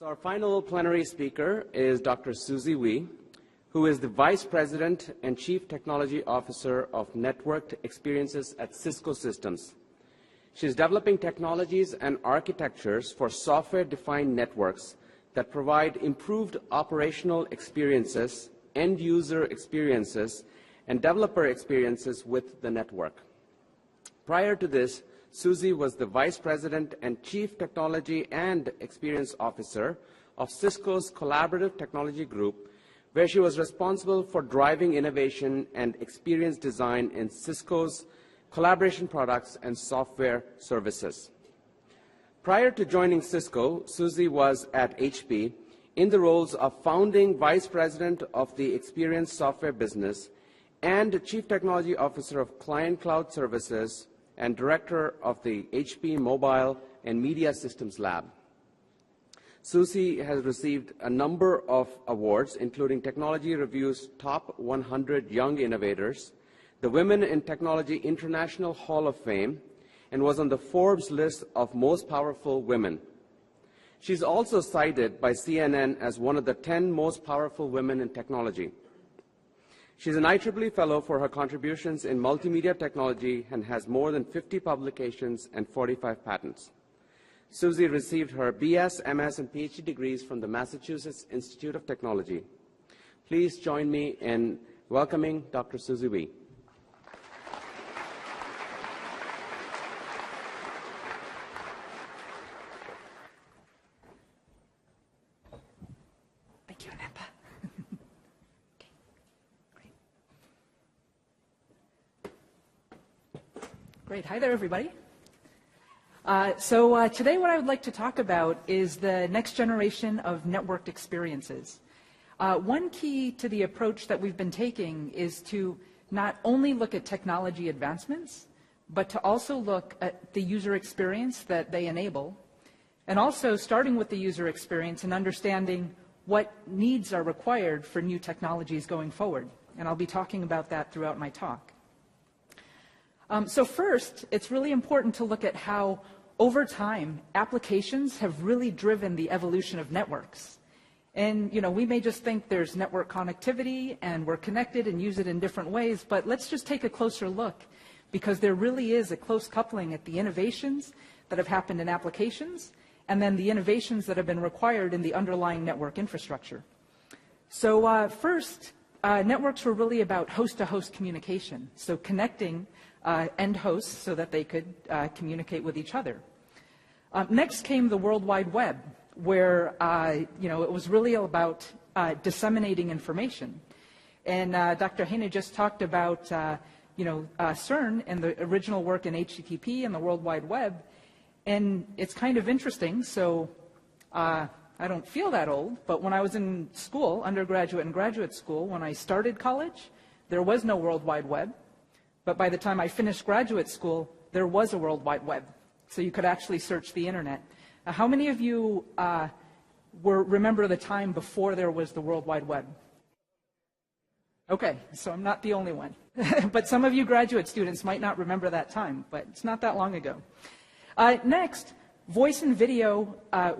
So our final plenary speaker is Dr. Susie Wee, who is the Vice President and Chief Technology Officer of Networked Experiences at Cisco Systems. She's developing technologies and architectures for software-defined networks that provide improved operational experiences, end-user experiences, and developer experiences with the network. Prior to this, Susie was the Vice President and Chief Technology and Experience Officer of Cisco's Collaborative Technology Group, where she was responsible for driving innovation and experience design in Cisco's collaboration products and software services. Prior to joining Cisco, Susie was at HP in the roles of founding Vice President of the Experience Software Business and Chief Technology Officer of Client Cloud Services and Director of the HP Mobile and Media Systems Lab. Susie has received a number of awards, including Technology Review's Top 100 Young Innovators, the Women in Technology International Hall of Fame, and was on the Forbes list of Most Powerful Women. She's also cited by CNN as one of the 10 most powerful women in technology. She's an IEEE Fellow for her contributions in multimedia technology and has more than 50 publications and 45 patents. Susie received her BS, MS, and PhD degrees from the Massachusetts Institute of Technology. Please join me in welcoming Dr. Susie Wee. Great. Hi there, everybody. Today what I would like to talk about is the next generation of networked experiences. One key to the approach that we've been taking is to not only look at technology advancements, but to also look at the user experience that they enable, and also starting with the user experience and understanding what needs are required for new technologies going forward. And I'll be talking about that throughout my talk. So first, it's really important to look at how, over time, applications have really driven the evolution of networks. And, we may just think there's network connectivity and we're connected and use it in different ways, but let's just take a closer look, because there really is a close coupling at the innovations that have happened in applications and then the innovations that have been required in the underlying network infrastructure. So first, networks were really about host-to-host communication, so connecting end hosts so that they could communicate with each other. Next came the World Wide Web, where it was really about disseminating information. And Dr. Heine just talked about CERN and the original work in HTTP and the World Wide Web. And it's kind of interesting. So I don't feel that old, but when I was in school, undergraduate and graduate school, when I started college, there was no World Wide Web. But by the time I finished graduate school, there was a World Wide Web. So you could actually search the internet. How many of you remember the time before there was the World Wide Web? Okay, so I'm not the only one. But some of you graduate students might not remember that time, but it's not that long ago. Next, voice and video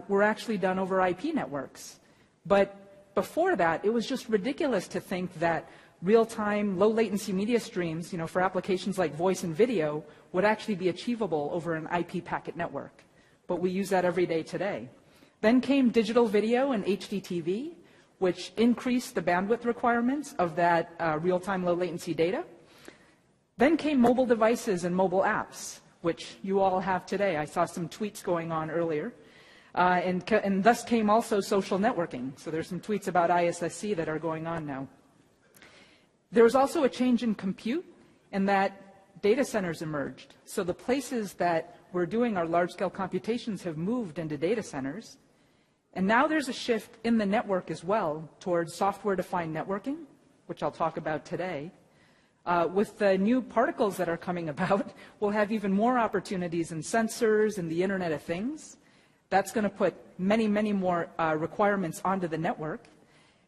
were actually done over IP networks. But before that, it was just ridiculous to think that real-time, low-latency media streams, for applications like voice and video, would actually be achievable over an IP packet network. But we use that every day today. Then came digital video and HDTV, which increased the bandwidth requirements of that real-time, low-latency data. Then came mobile devices and mobile apps, which you all have today. I saw some tweets going on earlier. And thus came also social networking. So there's some tweets about ISSCC that are going on now. There was also a change in compute, in that data centers emerged. So the places that we're doing our large-scale computations have moved into data centers. And now there's a shift in the network as well towards software-defined networking, which I'll talk about today. With the new particles that are coming about, we'll have even more opportunities in sensors and the Internet of Things. That's going to put many, many more requirements onto the network.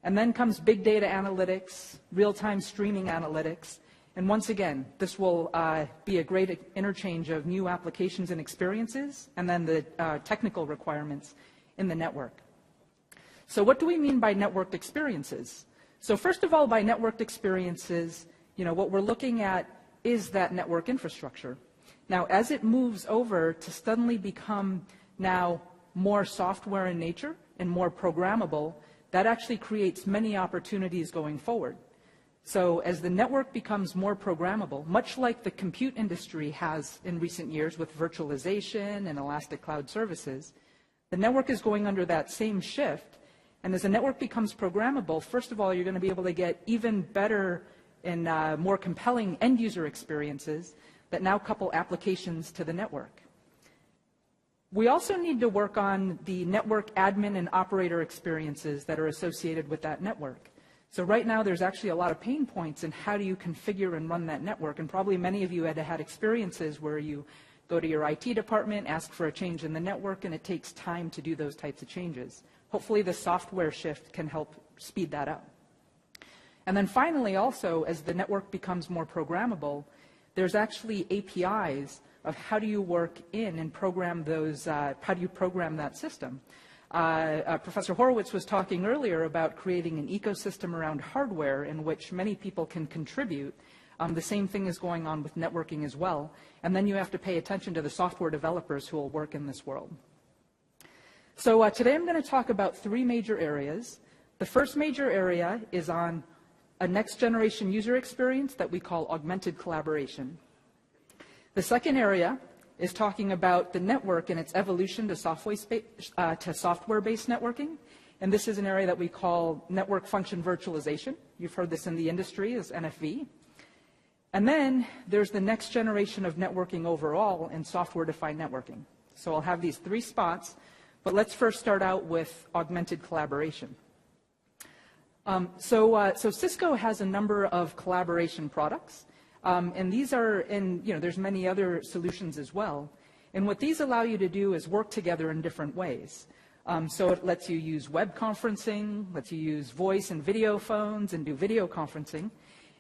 And then comes big data analytics, real-time streaming analytics. And once again, this will be a great interchange of new applications and experiences, and then the technical requirements in the network. So what do we mean by networked experiences? So first of all, by networked experiences, what we're looking at is that network infrastructure. Now, as it moves over to suddenly become now more software in nature and more programmable, that actually creates many opportunities going forward. So as the network becomes more programmable, much like the compute industry has in recent years with virtualization and elastic cloud services, the network is going under that same shift. And as the network becomes programmable, first of all, you're going to be able to get even better and more compelling end-user experiences that now couple applications to the network. We also need to work on the network admin and operator experiences that are associated with that network. So right now, there's actually a lot of pain points in how do you configure and run that network. And probably many of you had experiences where you go to your IT department, ask for a change in the network, and it takes time to do those types of changes. Hopefully, the software shift can help speed that up. And then finally, also, as the network becomes more programmable, there's actually APIs of how do you work in and program those, how do you program that system. Professor Horowitz was talking earlier about creating an ecosystem around hardware in which many people can contribute. The same thing is going on with networking as well. And then you have to pay attention to the software developers who will work in this world. So today I'm going to talk about three major areas. The first major area is on a next generation user experience that we call augmented collaboration. The second area is talking about the network and its evolution to software-based networking. And this is an area that we call network function virtualization. You've heard this in the industry as NFV. And then there's the next generation of networking overall and software-defined networking. So I'll have these three spots, but let's first start out with augmented collaboration. So Cisco has a number of collaboration products. And these are there's many other solutions as well. And what these allow you to do is work together in different ways. So it lets you use web conferencing, lets you use voice and video phones and do video conferencing.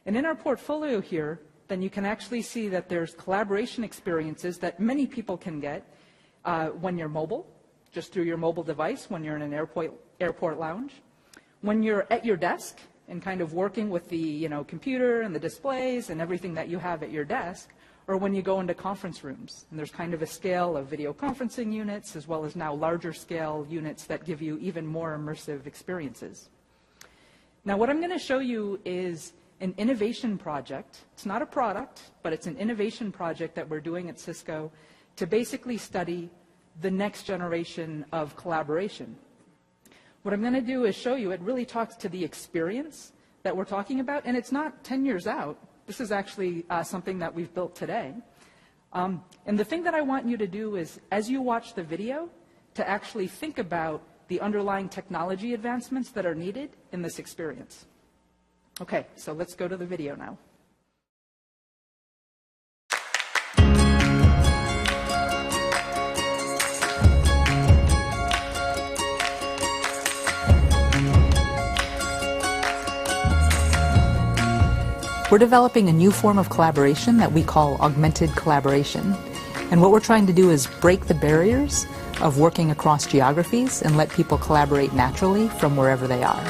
And in our portfolio here, then you can actually see that there's collaboration experiences that many people can get when you're mobile, just through your mobile device, when you're in an airport lounge, when you're at your desk, and kind of working with the computer and the displays and everything that you have at your desk, or when you go into conference rooms. And there's kind of a scale of video conferencing units as well as now larger scale units that give you even more immersive experiences. Now what I'm going to show you is an innovation project. It's not a product, but it's an innovation project that we're doing at Cisco to basically study the next generation of collaboration. What I'm going to do is show you, it really talks to the experience that we're talking about, and it's not 10 years out. This is actually something that we've built today. And the thing that I want you to do is, as you watch the video, to actually think about the underlying technology advancements that are needed in this experience. Okay, so let's go to the video now. We're developing a new form of collaboration that we call augmented collaboration. And what we're trying to do is break the barriers of working across geographies and let people collaborate naturally from wherever they are.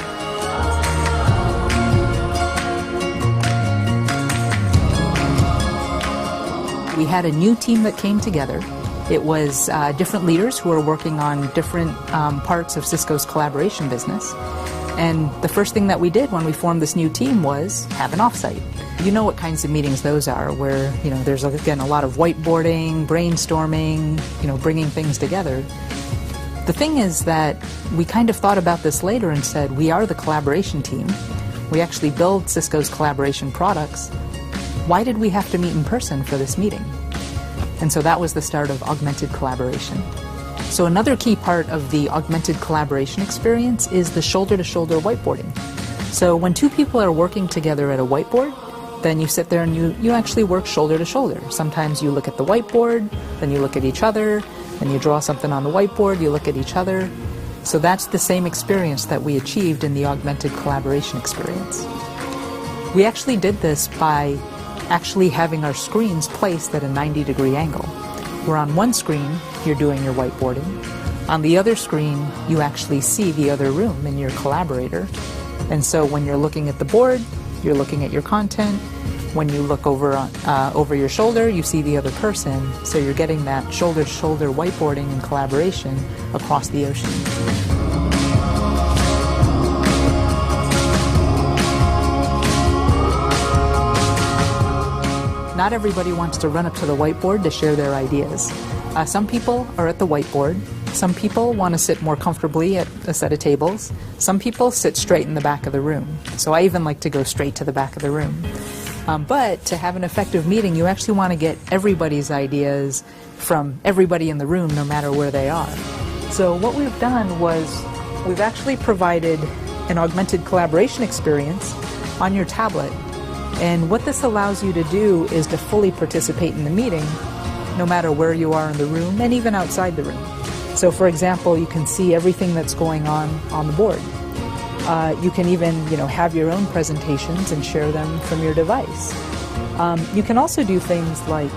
We had a new team that came together. It was different leaders who were working on different parts of Cisco's collaboration business. And the first thing that we did when we formed this new team was have an offsite. You know what kinds of meetings those are, where there's again a lot of whiteboarding, brainstorming, bringing things together. The thing is that we kind of thought about this later and said, we are the collaboration team. We actually build Cisco's collaboration products. Why did we have to meet in person for this meeting? And so that was the start of augmented collaboration. So another key part of the augmented collaboration experience is the shoulder-to-shoulder whiteboarding. So when two people are working together at a whiteboard, then you sit there and you actually work shoulder-to-shoulder. Sometimes you look at the whiteboard, then you look at each other, then you draw something on the whiteboard, you look at each other. So that's the same experience that we achieved in the augmented collaboration experience. We actually did this by actually having our screens placed at a 90-degree angle. Where on one screen, you're doing your whiteboarding. On the other screen, you actually see the other room and your collaborator. And so when you're looking at the board, you're looking at your content. When you look over your shoulder, you see the other person. So you're getting that shoulder-to-shoulder whiteboarding and collaboration across the ocean. Not everybody wants to run up to the whiteboard to share their ideas. Some people are at the whiteboard. Some people want to sit more comfortably at a set of tables. Some people sit straight in the back of the room. So I even like to go straight to the back of the room. But to have an effective meeting, you actually want to get everybody's ideas from everybody in the room, no matter where they are. So what we've done was we've actually provided an augmented collaboration experience on your tablet. And what this allows you to do is to fully participate in the meeting, no matter where you are in the room and even outside the room. So for example, you can see everything that's going on the board. You can even have your own presentations and share them from your device. You can also do things like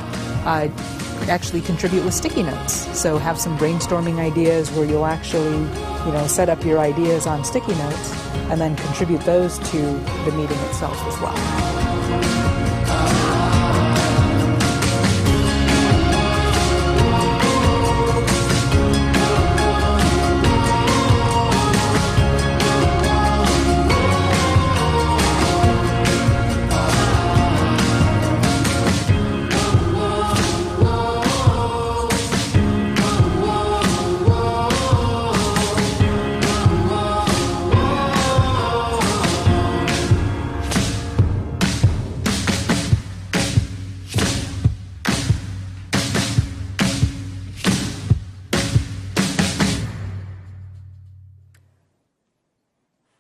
actually contribute with sticky notes. So have some brainstorming ideas where you'll actually set up your ideas on sticky notes and then contribute those to the meeting itself as well.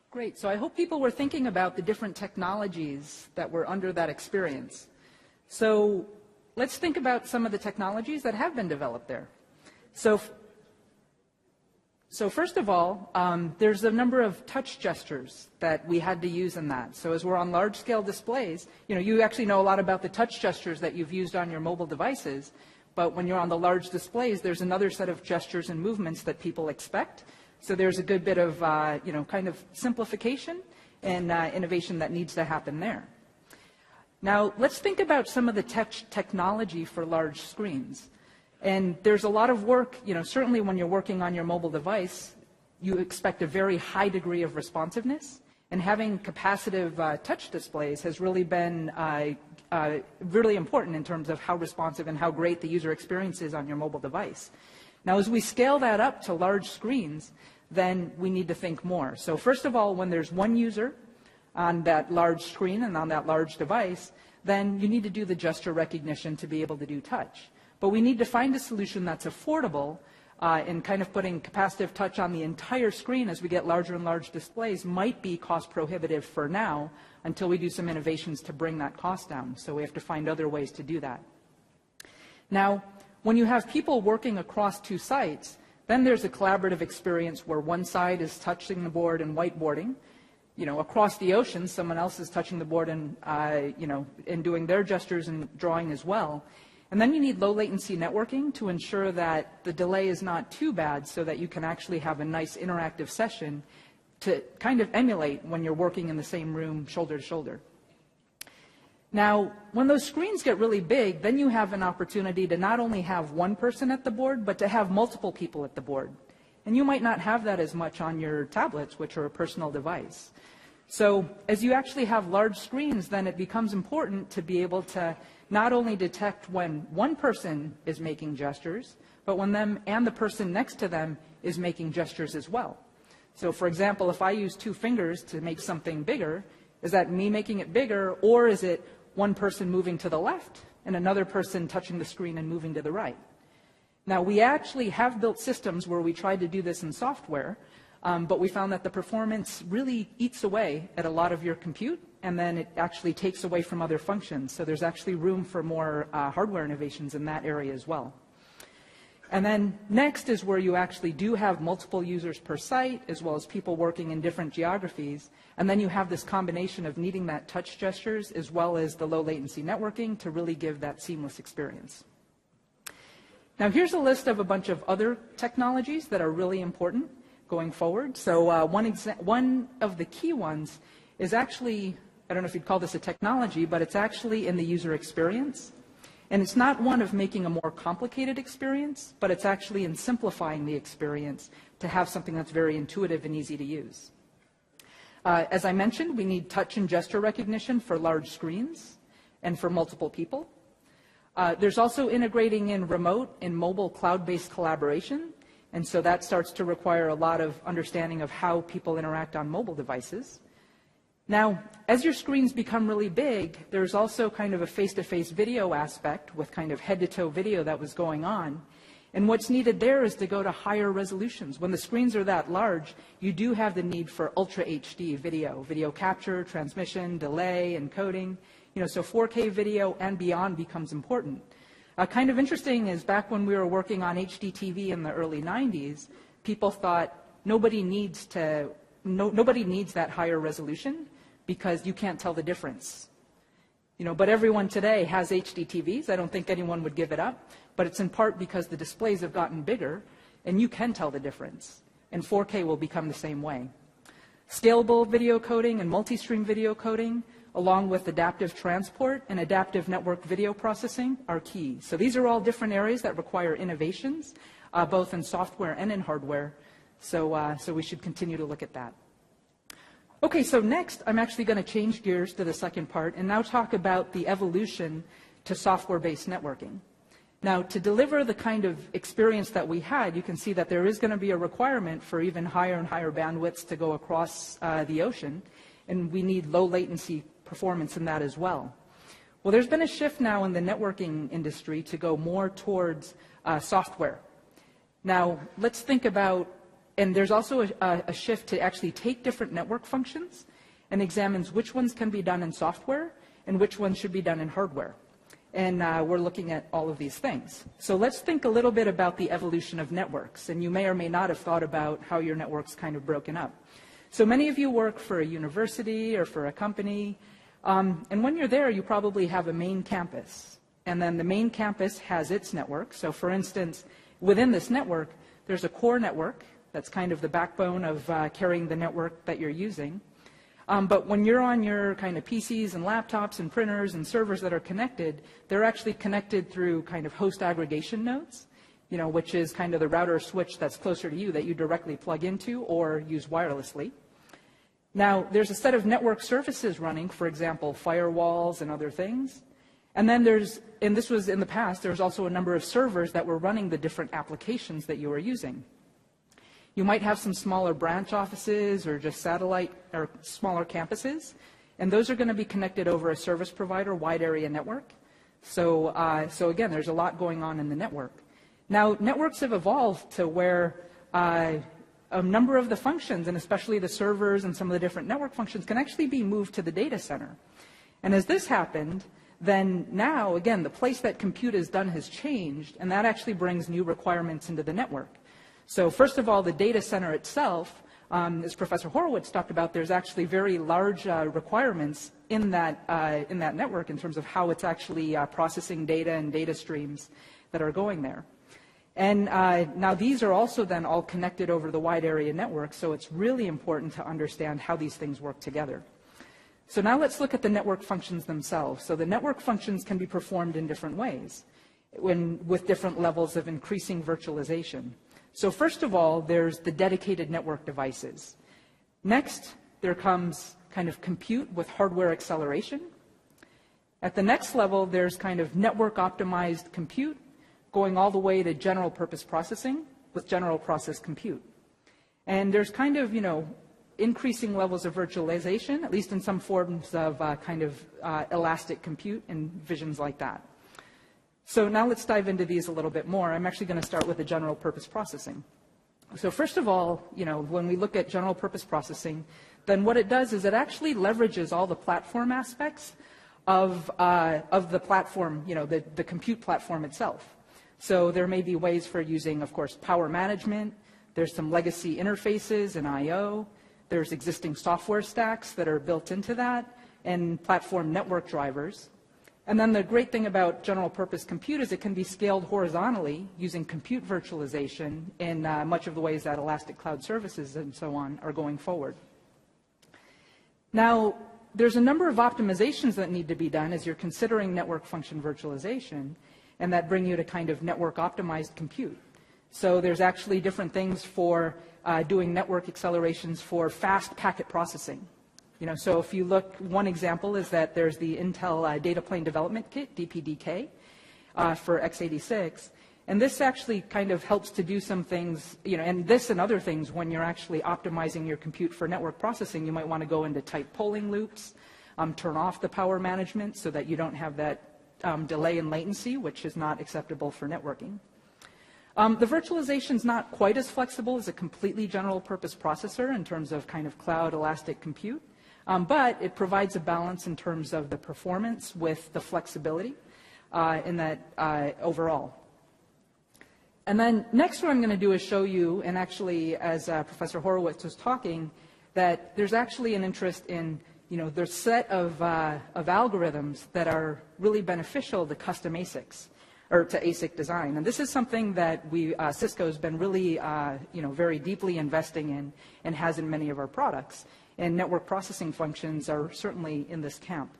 Great. So I hope people were thinking about the different technologies that were under that experience. So let's think about some of the technologies that have been developed there. So first of all, there's a number of touch gestures that we had to use in that. So as we're on large-scale displays, you actually know a lot about the touch gestures that you've used on your mobile devices, but when you're on the large displays, there's another set of gestures and movements that people expect. So there's a good bit of, kind of simplification and innovation that needs to happen there. Now, let's think about some of the technology for large screens. And there's a lot of work, certainly when you're working on your mobile device, you expect a very high degree of responsiveness. And having capacitive touch displays has really been really important in terms of how responsive and how great the user experience is on your mobile device. Now, as we scale that up to large screens, then we need to think more. So first of all, when there's one user on that large screen and on that large device, then you need to do the gesture recognition to be able to do touch. But we need to find a solution that's affordable, and kind of putting capacitive touch on the entire screen as we get larger and larger displays might be cost prohibitive for now until we do some innovations to bring that cost down. So we have to find other ways to do that. Now, when you have people working across two sites, then there's a collaborative experience where one side is touching the board and whiteboarding. Across the ocean, someone else is touching the board and, and doing their gestures and drawing as well. And then you need low latency networking to ensure that the delay is not too bad so that you can actually have a nice interactive session to kind of emulate when you're working in the same room shoulder to shoulder. Now, when those screens get really big, then you have an opportunity to not only have one person at the board, but to have multiple people at the board. And you might not have that as much on your tablets, which are a personal device. So as you actually have large screens, then it becomes important to be able to not only detect when one person is making gestures, but when them and the person next to them is making gestures as well. So for example, if I use 2 fingers to make something bigger, is that me making it bigger, or is it one person moving to the left and another person touching the screen and moving to the right? Now, we actually have built systems where we tried to do this in software, but we found that the performance really eats away at a lot of your compute, and then it actually takes away from other functions. So there's actually room for more hardware innovations in that area as well. And then next is where you actually do have multiple users per site, as well as people working in different geographies. And then you have this combination of needing that touch gestures as well as the low latency networking to really give that seamless experience. Now here's a list of a bunch of other technologies that are really important going forward. So one of the key ones is actually, I don't know if you'd call this a technology, but it's actually in the user experience. And it's not one of making a more complicated experience, but it's actually in simplifying the experience to have something that's very intuitive and easy to use. As I mentioned, we need touch and gesture recognition for large screens and for multiple people. There's also integrating in remote and mobile cloud-based collaboration, and so that starts to require a lot of understanding of how people interact on mobile devices. Now, as your screens become really big, there's also kind of a face-to-face video aspect with kind of head-to-toe video that was going on. And what's needed there is to go to higher resolutions. When the screens are that large, you do have the need for Ultra HD video capture, transmission, delay, encoding. So 4K video and beyond becomes important. Kind of interesting is back when we were working on HD TV in the early 90s, people thought nobody needs that higher resolution because you can't tell the difference. But everyone today has HD TVs. I don't think anyone would give it up, but it's in part because the displays have gotten bigger and you can tell the difference. And 4K will become the same way. Scalable video coding and multi-stream video coding, along with adaptive transport and adaptive network video processing, are key. So these are all different areas that require innovations, both in software and in hardware. So we should continue to look at that. Okay, so next I'm actually going to change gears to the second part and now talk about the evolution to software-based networking. Now, to deliver the kind of experience that we had, you can see that there is going to be a requirement for even higher and higher bandwidths to go across the ocean, and we need low latency performance in that as well. Well, there's been a shift now in the networking industry to go more towards software. Now, let's think about, and there's also a shift to actually take different network functions and examines which ones can be done in software and which ones should be done in hardware. And we're looking at all of these things. So let's think a little bit about the evolution of networks. And you may or may not have thought about how your network's kind of broken up. So many of you work for a university or for a company. And when you're there, you probably have a main campus. And then the main campus has its network. So for instance, within this network, there's a core network. That's kind of the backbone of carrying the network that you're using. But when you're on your kind of PCs and laptops and printers and servers that are connected, they're actually connected through kind of host aggregation nodes, which is kind of the router switch that's closer to you that you directly plug into or use wirelessly. Now, there's a set of network services running, for example, firewalls and other things. And then and this was in the past, there was also a number of servers that were running the different applications that you were using. You might have some smaller branch offices or just satellite or smaller campuses, and those are going to be connected over a service provider wide area network. So again, there's a lot going on in the network. Now, networks have evolved to where a number of the functions, and especially the servers and some of the different network functions, can actually be moved to the data center. And as this happened, then now, again, the place that compute is done has changed, and that actually brings new requirements into the network. So first of all, the data center itself, as Professor Horowitz talked about, there's actually very large requirements in that network in terms of how it's actually processing data and data streams that are going there. And now these are also then all connected over the wide area network, so it's really important to understand how these things work together. So now let's look at the network functions themselves. So the network functions can be performed in different ways with different levels of increasing virtualization. So first of all, there's the dedicated network devices. Next, there comes kind of compute with hardware acceleration. At the next level, there's kind of network optimized compute going all the way to general purpose processing with general process compute. And there's kind of, increasing levels of virtualization, at least in some forms of elastic compute and visions like that. So now let's dive into these a little bit more. I'm actually going to start with the general purpose processing. So first of all, when we look at general purpose processing, then what it does is it actually leverages all the platform aspects of the platform, the compute platform itself. So there may be ways for using, of course, power management. There's some legacy interfaces and I/O. There's existing software stacks that are built into that and platform network drivers. And then the great thing about general purpose compute is it can be scaled horizontally using compute virtualization in much of the ways that elastic cloud services and so on are going forward. Now, there's a number of optimizations that need to be done as you're considering network function virtualization, and that bring you to kind of network optimized compute. So there's actually different things for doing network accelerations for fast packet processing. So if you look, one example is that there's the Intel Data Plane Development Kit, DPDK, for x86. And this actually kind of helps to do some things, and this and other things when you're actually optimizing your compute for network processing. You might want to go into tight polling loops, turn off the power management so that you don't have that delay in latency, which is not acceptable for networking. The virtualization is not quite as flexible as a completely general purpose processor in terms of kind of cloud elastic compute. But it provides a balance in terms of the performance with the flexibility in that overall. And then next what I'm going to do is show you, and actually as Professor Horowitz was talking, that there's actually an interest in there's a set of algorithms that are really beneficial to custom ASICs, or to ASIC design. And this is something that Cisco has been really very deeply investing in and has in many of our products. And network processing functions are certainly in this camp.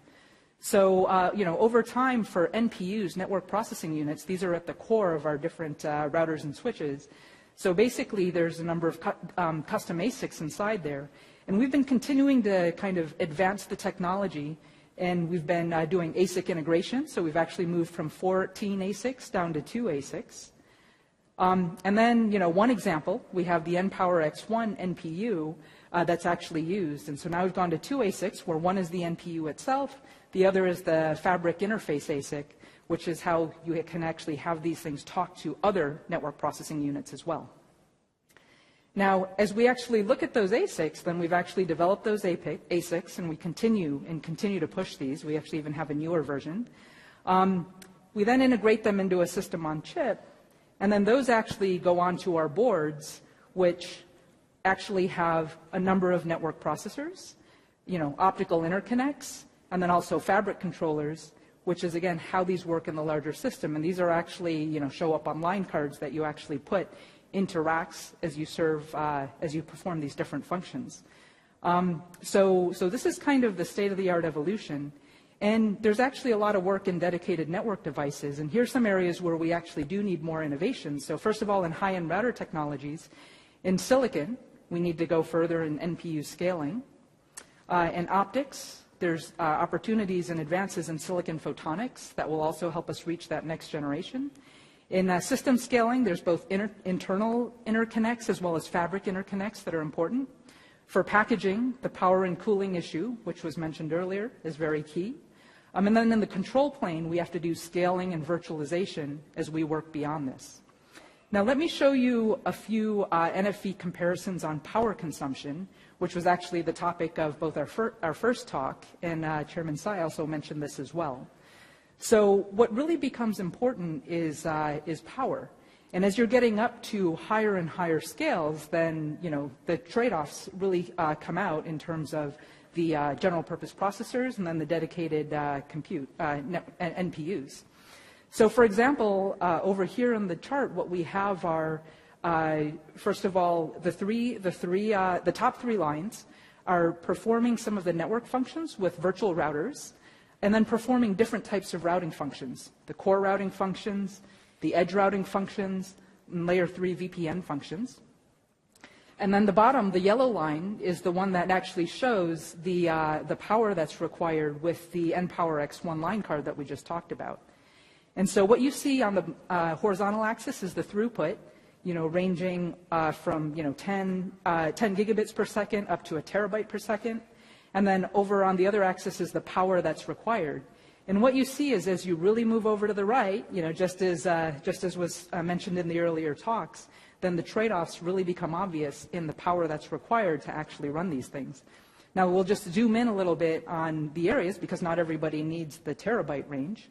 So, over time for NPUs, network processing units, these are at the core of our different routers and switches. So basically there's a number of custom ASICs inside there. And we've been continuing to kind of advance the technology, and we've been doing ASIC integration. So we've actually moved from 14 ASICs down to 2 ASICs. And then, one example, we have the nPower X1 NPU that's actually used. And so now we've gone to 2 ASICs, where one is the NPU itself, the other is the fabric interface ASIC, which is how you can actually have these things talk to other network processing units as well. Now, as we actually look at those ASICs, then we've actually developed those ASICs, and we continue to push these. We actually even have a newer version. We then integrate them into a system on chip, and then those actually go onto our boards, which actually have a number of network processors, optical interconnects, and then also fabric controllers, which is, again, how these work in the larger system. And these are actually, show up on line cards that you actually put into racks as you perform these different functions. So this is kind of the state-of-the-art evolution. And there's actually a lot of work in dedicated network devices. And here's some areas where we actually do need more innovation. So first of all, in high-end router technologies, in silicon, we need to go further in NPU scaling. In optics, there's opportunities and advances in silicon photonics that will also help us reach that next generation. In system scaling, there's both internal interconnects as well as fabric interconnects that are important. For packaging, the power and cooling issue, which was mentioned earlier, is very key. And then in the control plane, we have to do scaling and virtualization as we work beyond this. Now let me show you a few NFV comparisons on power consumption, which was actually the topic of both our first talk, and Chairman Tsai also mentioned this as well. So what really becomes important is power. And as you're getting up to higher and higher scales, then the trade-offs really come out in terms of the general purpose processors and then the dedicated compute NPUs. So for example, over here on the chart, what we have are first of all, the top 3 lines are performing some of the network functions with virtual routers, and then performing different types of routing functions, the core routing functions, the edge routing functions, and layer 3 VPN functions. And then the bottom, the yellow line, is the one that actually shows the power that's required with the nPower X1 line card that we just talked about. And so what you see on the horizontal axis is the throughput, ranging from 10 gigabits per second up to a terabyte per second. And then over on the other axis is the power that's required. And what you see is as you really move over to the right, just as was mentioned in the earlier talks, then the trade-offs really become obvious in the power that's required to actually run these things. Now we'll just zoom in a little bit on the areas because not everybody needs the terabyte range.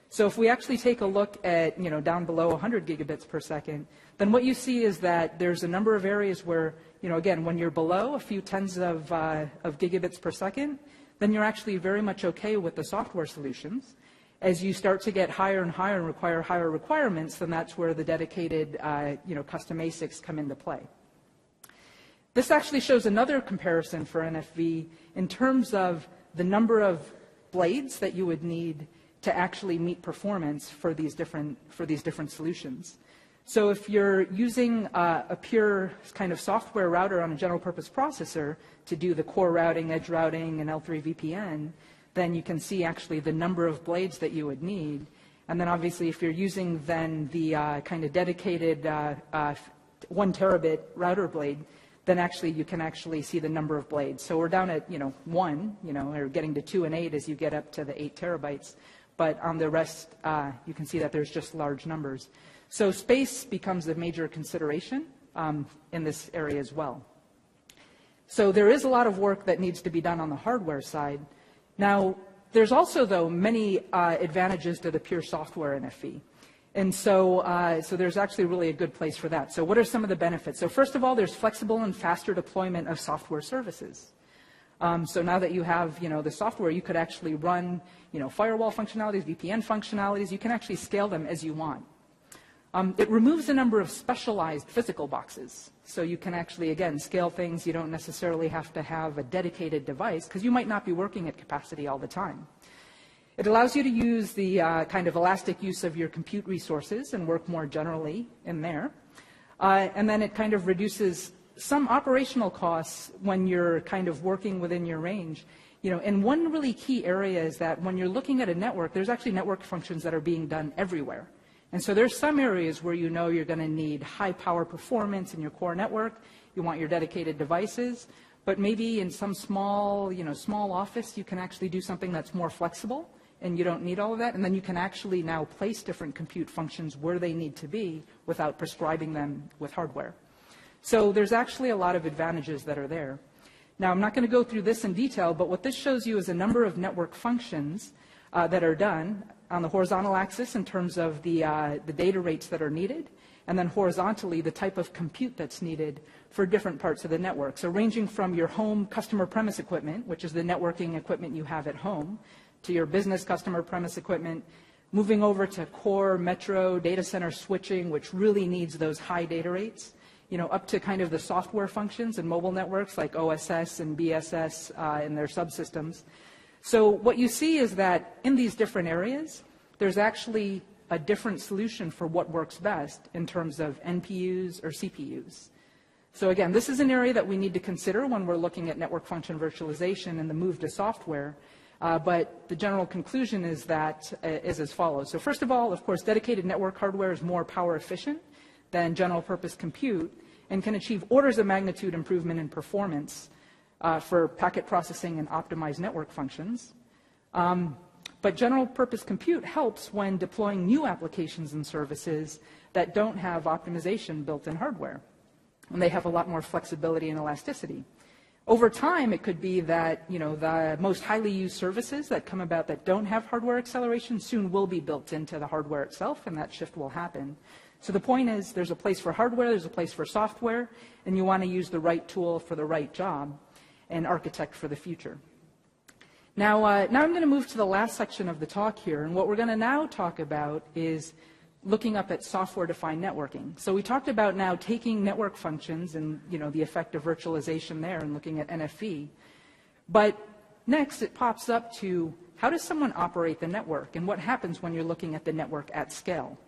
So if we actually take a look at, down below 100 gigabits per second, then what you see is that there's a number of areas where, again, when you're below a few tens of gigabits per second, then you're actually very much okay with the software solutions. As you start to get higher and higher and require higher requirements, then that's where the dedicated custom ASICs come into play. This actually shows another comparison for NFV in terms of the number of blades that you would need to actually meet performance for these different solutions. So if you're using a pure kind of software router on a general purpose processor to do the core routing, edge routing, and L3 VPN, then you can see actually the number of blades that you would need. And then obviously if you're using then the kind of dedicated 1 terabit router blade, then actually you can actually see the number of blades. So we're down at 1, or getting to 2 and 8 as you get up to the 8 terabytes. But on the rest, you can see that there's just large numbers. So space becomes a major consideration in this area as well. So there is a lot of work that needs to be done on the hardware side. Now, there's also, though, many advantages to the pure software NFV. And so there's actually really a good place for that. So what are some of the benefits? So first of all, there's flexible and faster deployment of software services. So now that you have, the software, you could actually run, firewall functionalities, VPN functionalities. You can actually scale them as you want. It removes a number of specialized physical boxes. So you can actually, again, scale things. You don't necessarily have to have a dedicated device because you might not be working at capacity all the time. It allows you to use the kind of elastic use of your compute resources and work more generally in there. And then it kind of reduces some operational costs when you're kind of working within your range. And one really key area is that when you're looking at a network, there's actually network functions that are being done everywhere. And so there's some areas where you're going to need high power performance in your core network. You want your dedicated devices. But maybe in some small office, you can actually do something that's more flexible, and you don't need all of that. And then you can actually now place different compute functions where they need to be without prescribing them with hardware. So there's actually a lot of advantages that are there. Now, I'm not going to go through this in detail, but what this shows you is a number of network functions that are done on the horizontal axis in terms of the data rates that are needed, and then horizontally the type of compute that's needed for different parts of the network. So ranging from your home customer premise equipment, which is the networking equipment you have at home, to your business customer premise equipment, moving over to core metro data center switching, which really needs those high data rates, up to kind of the software functions and mobile networks like OSS and BSS and their subsystems. So what you see is that in these different areas, there's actually a different solution for what works best in terms of NPUs or CPUs. So again, this is an area that we need to consider when we're looking at network function virtualization and the move to software. But the general conclusion is as follows. So first of all, of course, dedicated network hardware is more power efficient than general purpose compute and can achieve orders of magnitude improvement in performance for packet processing and optimized network functions. But general purpose compute helps when deploying new applications and services that don't have optimization built in hardware. And they have a lot more flexibility and elasticity. Over time, it could be that the most highly used services that come about that don't have hardware acceleration soon will be built into the hardware itself, and that shift will happen. So the point is there's a place for hardware, there's a place for software, and you want to use the right tool for the right job and architect for the future. Now I'm going to move to the last section of the talk here, and what we're going to now talk about is looking up at software-defined networking. So we talked about now taking network functions and the effect of virtualization there and looking at NFV. But next it pops up to how does someone operate the network and what happens when you're looking at the network at scale.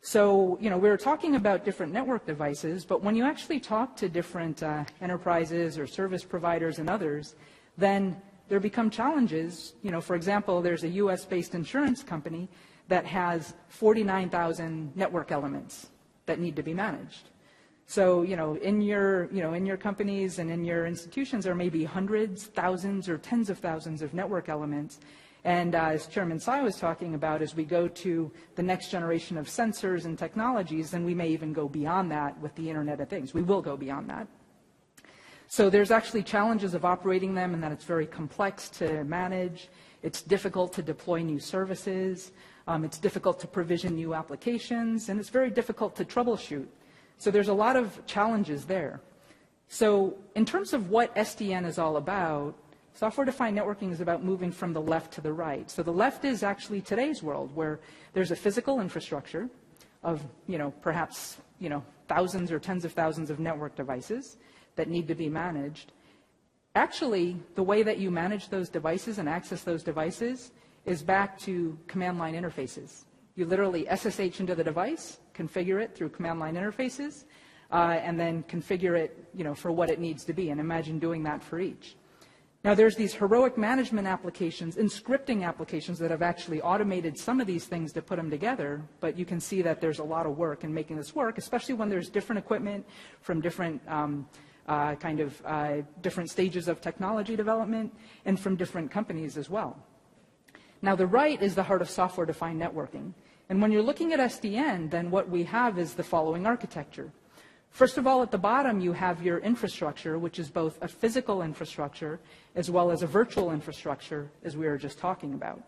So, we were talking about different network devices, but when you actually talk to different enterprises or service providers and others, then there become challenges. For example, there's a US-based insurance company that has 49,000 network elements that need to be managed. So, in your companies and in your institutions, there may be hundreds, thousands, or tens of thousands of network elements. And as Chairman Tsai was talking about, as we go to the next generation of sensors and technologies, then we may even go beyond that with the Internet of Things. We will go beyond that. So there's actually challenges of operating them, and that it's very complex to manage. It's difficult to deploy new services. It's difficult to provision new applications, and it's very difficult to troubleshoot. So there's a lot of challenges there. So in terms of what SDN is all about, Software-defined networking is about moving from the left to the right. So the left is actually today's world, where there's a physical infrastructure of, perhaps, thousands or tens of thousands of network devices that need to be managed. Actually, the way that you manage those devices and access those devices is back to command line interfaces. You literally SSH into the device, configure it through command line interfaces, and then configure it, for what it needs to be, and imagine doing that for each. Now, there's these heroic management applications and scripting applications that have actually automated some of these things to put them together, but you can see that there's a lot of work in making this work, especially when there's different equipment from different different stages of technology development and from different companies as well. Now, the right is the heart of software-defined networking. And when you're looking at SDN, then what we have is the following architecture. First of all, at the bottom, you have your infrastructure, which is both a physical infrastructure as well as a virtual infrastructure, as we were just talking about.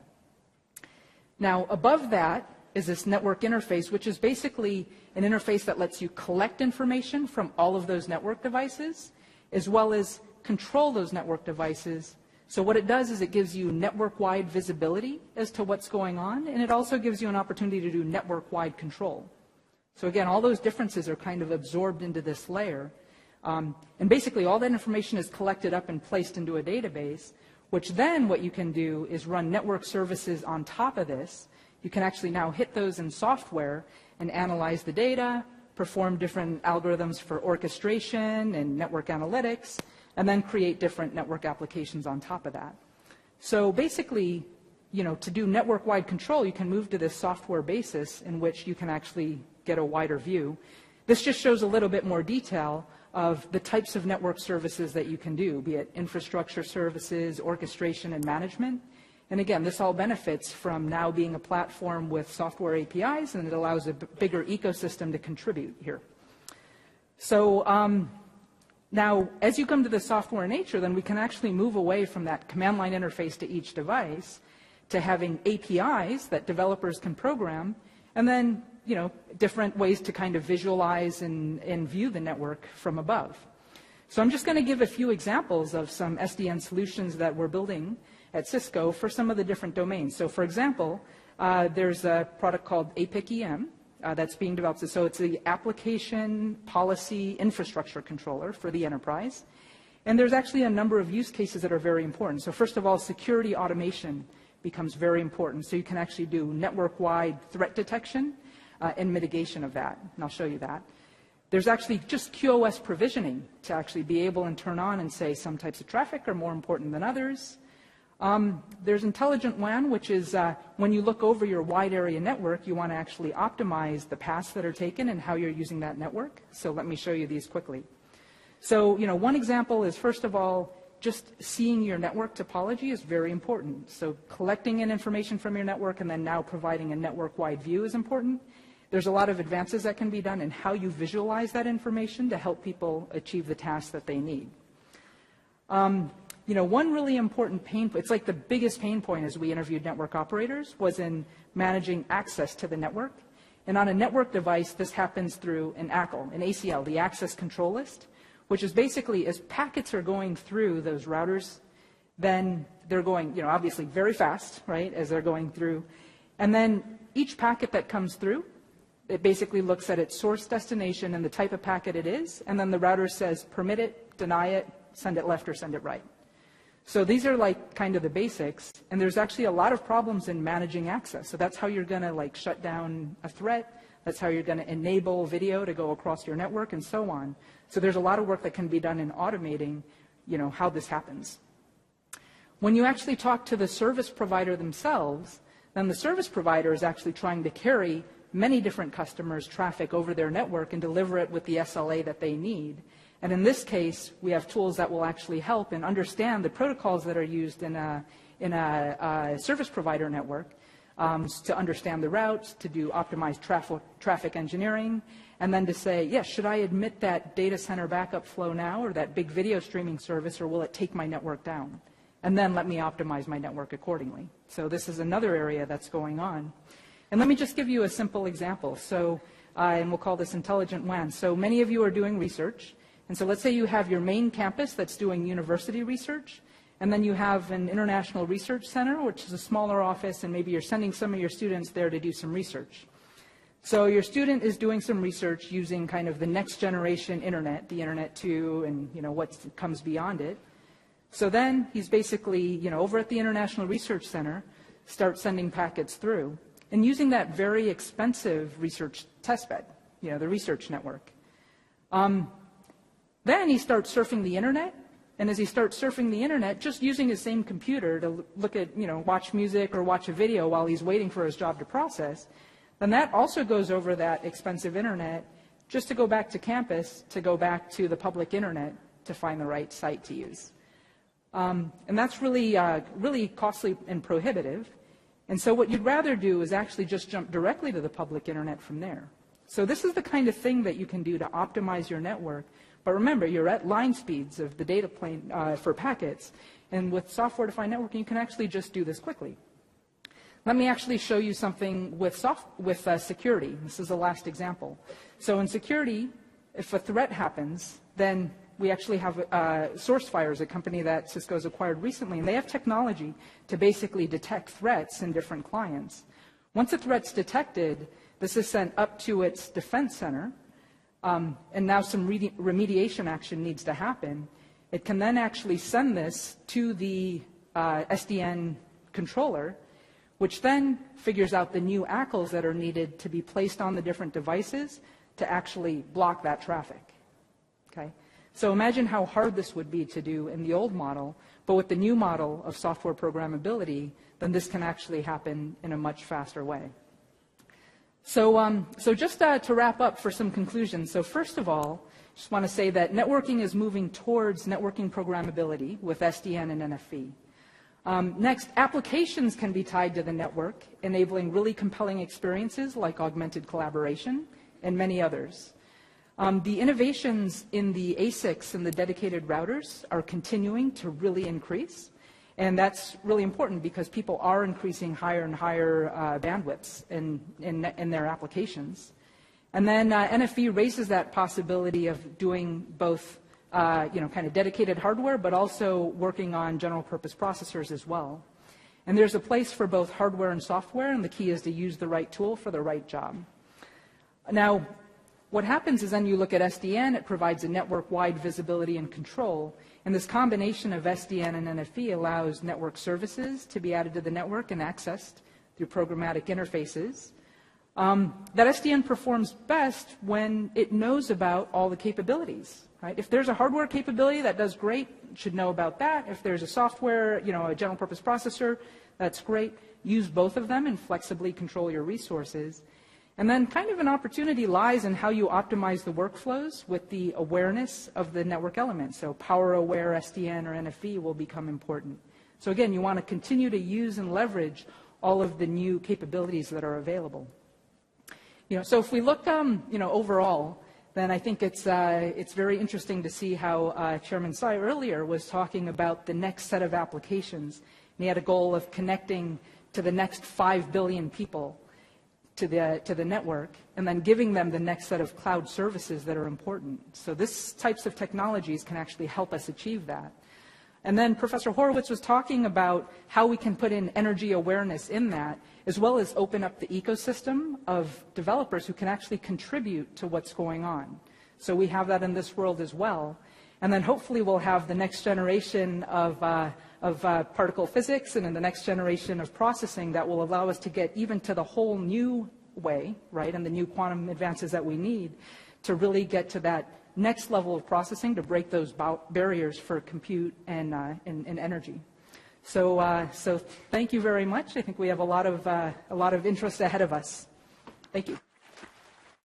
Now, above that is this network interface, which is basically an interface that lets you collect information from all of those network devices, as well as control those network devices. So what it does is it gives you network-wide visibility as to what's going on, and it also gives you an opportunity to do network-wide control. So again, all those differences are kind of absorbed into this layer. And basically, all that information is collected up and placed into a database, which then what you can do is run network services on top of this. You can actually now hit those in software and analyze the data, perform different algorithms for orchestration and network analytics, and then create different network applications on top of that. So basically, to do network-wide control, you can move to this software basis in which you can actually get a wider view. This just shows a little bit more detail of the types of network services that you can do, be it infrastructure services, orchestration, and management. And again, this all benefits from now being a platform with software APIs, and it allows a bigger ecosystem to contribute here. So now, as you come to the software nature, then we can actually move away from that command line interface to each device to having APIs that developers can program, and then different ways to kind of visualize and view the network from above. So I'm just going to give a few examples of some SDN solutions that we're building at Cisco for some of the different domains. So for example, there's a product called APIC-EM that's being developed. So it's the Application Policy Infrastructure Controller for the enterprise. And there's actually a number of use cases that are very important. So first of all, security automation becomes very important. So you can actually do network-wide threat detection and mitigation of that, and I'll show you that. There's actually just QoS provisioning to actually be able and turn on and say some types of traffic are more important than others. There's intelligent WAN, which is when you look over your wide area network, you want to actually optimize the paths that are taken and how you're using that network. So let me show you these quickly. So, one example is, first of all, just seeing your network topology is very important. So collecting in information from your network and then now providing a network-wide view is important. There's a lot of advances that can be done in how you visualize that information to help people achieve the tasks that they need. One really important pain point, it's like the biggest pain point as we interviewed network operators, was in managing access to the network. And on a network device, this happens through an ACL, an ACL, the access control list, which is basically as packets are going through those routers, then they're going, obviously very fast, right, as they're going through. And then each packet that comes through, it basically looks at its source destination and the type of packet it is, and then the router says permit it, deny it, send it left or send it right. So these are like kind of the basics, and there's actually a lot of problems in managing access. So that's how you're going to shut down a threat. That's how you're going to enable video to go across your network and so on. So there's a lot of work that can be done in automating, how this happens. When you actually talk to the service provider themselves, then the service provider is actually trying to carry many different customers' traffic over their network and deliver it with the SLA that they need. And in this case, we have tools that will actually help and understand the protocols that are used in a service provider network to understand the routes, to do optimized traffic engineering, and then to say, yes, should I admit that data center backup flow now or that big video streaming service, or will it take my network down? And then let me optimize my network accordingly. So this is another area that's going on. And let me just give you a simple example. So, and we'll call this intelligent WAN. So many of you are doing research. And so let's say you have your main campus that's doing university research, And then you have an international research center, which is a smaller office, and maybe you're sending some of your students there to do some research. So your student is doing some research using kind of the next generation internet, the Internet 2, and what comes beyond it. So then he's basically, over at the International Research Center, starts sending packets through and using that very expensive research testbed, the research network. Then he starts surfing the internet, and as he starts surfing the internet, just using his same computer to look at, watch music or watch a video while he's waiting for his job to process, then that also goes over that expensive internet just to go back to campus, to go back to the public internet to find the right site to use. And that's really, really costly and prohibitive. And so what you'd rather do is actually just jump directly to the public internet from there. So this is the kind of thing that you can do to optimize your network. But remember, you're at line speeds of the data plane for packets. And with software-defined networking, you can actually just do this quickly. Let me actually show you something with security. This is the last example. So in security, if a threat happens, then we actually have SourceFire is a company that Cisco has acquired recently, and they have technology to basically detect threats in different clients. Once a threat's detected, this is sent up to its defense center, and now some remediation action needs to happen. It can then actually send this to the SDN controller, which then figures out the new ACLs that are needed to be placed on the different devices to actually block that traffic. Okay? So imagine how hard this would be to do in the old model, but with the new model of software programmability, then this can actually happen in a much faster way. So just to wrap up for some conclusions. So first of all, just want to say that networking is moving towards networking programmability with SDN and NFV. Next, applications can be tied to the network, enabling really compelling experiences like augmented collaboration and many others. The innovations in the ASICs and the dedicated routers are continuing to really increase. And that's really important because people are increasing higher and higher bandwidths in their applications. And then NFV raises that possibility of doing both kind of dedicated hardware, but also working on general purpose processors as well. And there's a place for both hardware and software, and the key is to use the right tool for the right job. Now, what happens is then you look at SDN, it provides a network-wide visibility and control, and this combination of SDN and NFV allows network services to be added to the network and accessed through programmatic interfaces. That SDN performs best when it knows about all the capabilities. Right? If there's a hardware capability that does great, it should know about that. If there's a software, a general purpose processor, that's great. Use both of them and flexibly control your resources. And then kind of an opportunity lies in how you optimize the workflows with the awareness of the network elements. So power-aware SDN or NFV will become important. So again, you want to continue to use and leverage all of the new capabilities that are available. So if we look, overall, then I think it's very interesting to see how Chairman Tsai earlier was talking about the next set of applications. And he had a goal of connecting to the next 5 billion people to the network, and then giving them the next set of cloud services that are important. So this types of technologies can actually help us achieve that. And then Professor Horowitz was talking about how we can put in energy awareness in that, as well as open up the ecosystem of developers who can actually contribute to what's going on. So we have that in this world as well. And then hopefully we'll have the next generation of particle physics and in the next generation of processing that will allow us to get even to the whole new way, right, and the new quantum advances that we need to really get to that next level of processing to break those barriers for compute and energy. So thank you very much. I think we have a lot of interest ahead of us. Thank you.